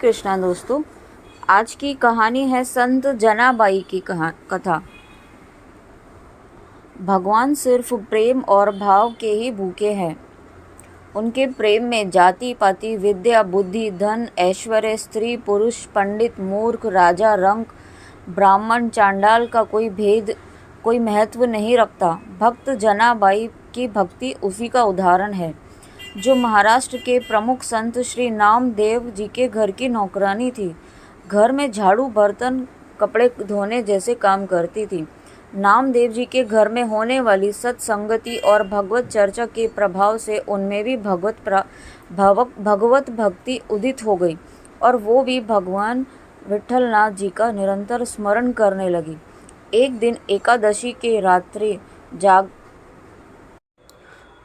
कृष्णा दोस्तों, आज की कहानी है संत जनाबाई की कथा। भगवान सिर्फ प्रेम और भाव के ही भूखे हैं। उनके प्रेम में जाति पाति, विद्या बुद्धि, धन ऐश्वर्य, स्त्री पुरुष, पंडित मूर्ख, राजा रंक, ब्राह्मण चांडाल का कोई भेद, कोई महत्व नहीं रखता। भक्त जनाबाई की भक्ति उसी का उदाहरण है, जो महाराष्ट्र के प्रमुख संत श्री नामदेव जी के घर की नौकरानी थी। घर में झाड़ू, बर्तन, कपड़े धोने जैसे काम करती थी। नामदेव जी के घर में होने वाली सत्संगति और भगवत चर्चा के प्रभाव से उनमें भी भगवत भक्ति उदित हो गई और वो भी भगवान विठलनाथ जी का निरंतर स्मरण करने लगी। एक दिन एकादशी के रात्रि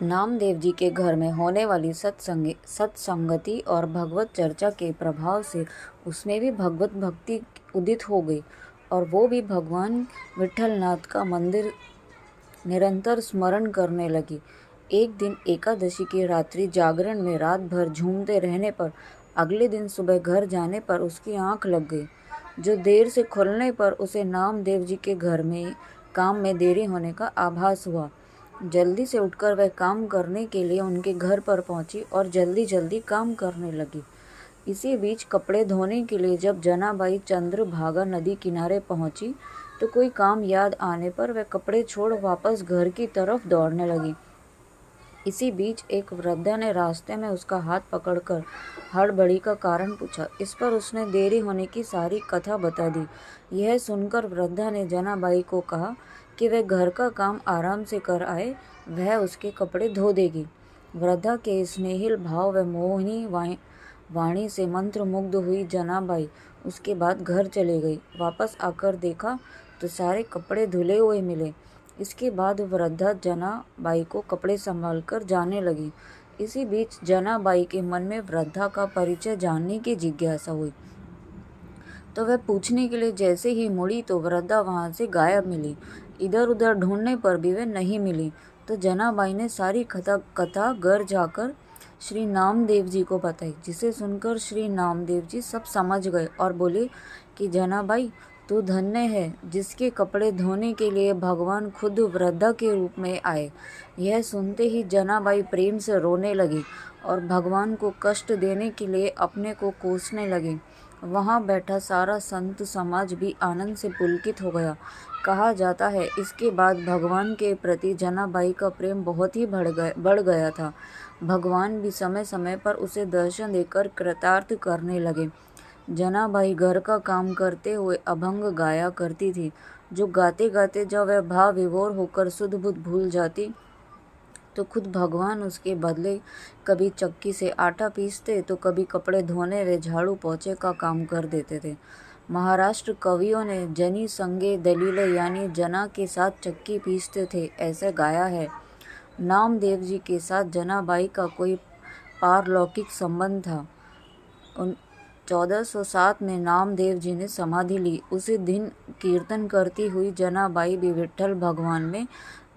नामदेव जी के घर में होने वाली सत्संगति और भगवत चर्चा के प्रभाव से उसमें भी भगवत भक्ति उदित हो गई और वो भी भगवान विठलनाथ का मंदिर निरंतर स्मरण करने लगी। एक दिन एकादशी की रात्रि जागरण में रात भर झूमते रहने पर अगले दिन सुबह घर जाने पर उसकी आंख लग गई, जो देर से खुलने पर उसे नामदेव जी के घर में काम में देरी होने का आभास हुआ। जल्दी से उठकर वह काम करने के लिए उनके घर पर पहुंची और जल्दी जल्दी काम करने लगी। इसी बीच कपड़े धोने के लिए जब जनाबाई चंद्रभागा नदी किनारे पहुंची तो कोई काम याद आने पर वह कपड़े छोड़ वापस घर की तरफ दौड़ने लगी। इसी बीच एक वृद्धा ने रास्ते में उसका हाथ पकड़कर हड़बड़ी का कारण पूछा। इस पर उसने देरी होने की सारी कथा बता दी। यह सुनकर वृद्धा ने जनाबाई को कहा कि वह घर का काम आराम से कर आए, वह उसके कपड़े धो देगी। वृद्धा के स्नेहिल भाव व मोहिनी वाणी से मंत्रमुग्ध हुई जनाबाई उसके बाद घर चले गई। वापस आकर देखा तो सारे कपड़े धुले हुए मिले। इसके बाद वृद्धा जनाबाई को कपड़े संभाल कर जाने लगी। इसी बीच जनाबाई के मन में वृद्धा का परिचय जानने की जिज्ञासा हुई, तो वह पूछने के लिए जैसे ही मुड़ी तो वृद्धा वहां से गायब मिली। इधर उधर ढूंढने पर भी वह नहीं मिली, तो जनाबाई ने सारी कथा घर जाकर श्री नामदेव जी को बताई, जिसे सुनकर श्री नामदेव जी सब समझ गए और बोले कि जनाबाई, तू धन्य है जिसके कपड़े धोने के लिए भगवान खुद वृद्धा के रूप में आए। यह सुनते ही जनाबाई प्रेम से रोने लगी और भगवान को कष्ट देने के लिए अपने को कोसने लगी। वहाँ बैठा सारा संत समाज भी आनंद से पुलकित हो गया। कहा जाता है इसके बाद भगवान के प्रति जनाबाई का प्रेम बहुत ही बढ़ गया था। भगवान भी समय समय पर उसे दर्शन देकर कृतार्थ करने लगे। जनाबाई घर का काम करते हुए अभंग गाया करती थी, जो गाते गाते जब वह भाव विभोर होकर सुध बुध भूल जाती तो खुद भगवान उसके बदले कभी चक्की से आटा पीसते तो कभी कपड़े धोने व झाड़ू पोछे का काम कर देते थे। महाराष्ट्र कवियों ने जनी संगे दलील यानी जना के साथ चक्की पीसते थे ऐसे गाया है। नामदेव जी के साथ जनाबाई का कोई पारलौकिक संबंध था। 1407 में नामदेव जी ने समाधि ली। उसी दिन कीर्तन करती हुई जनाबाई भी विठ्ठल भगवान में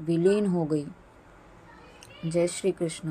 विलीन हो गई। जय श्री कृष्ण।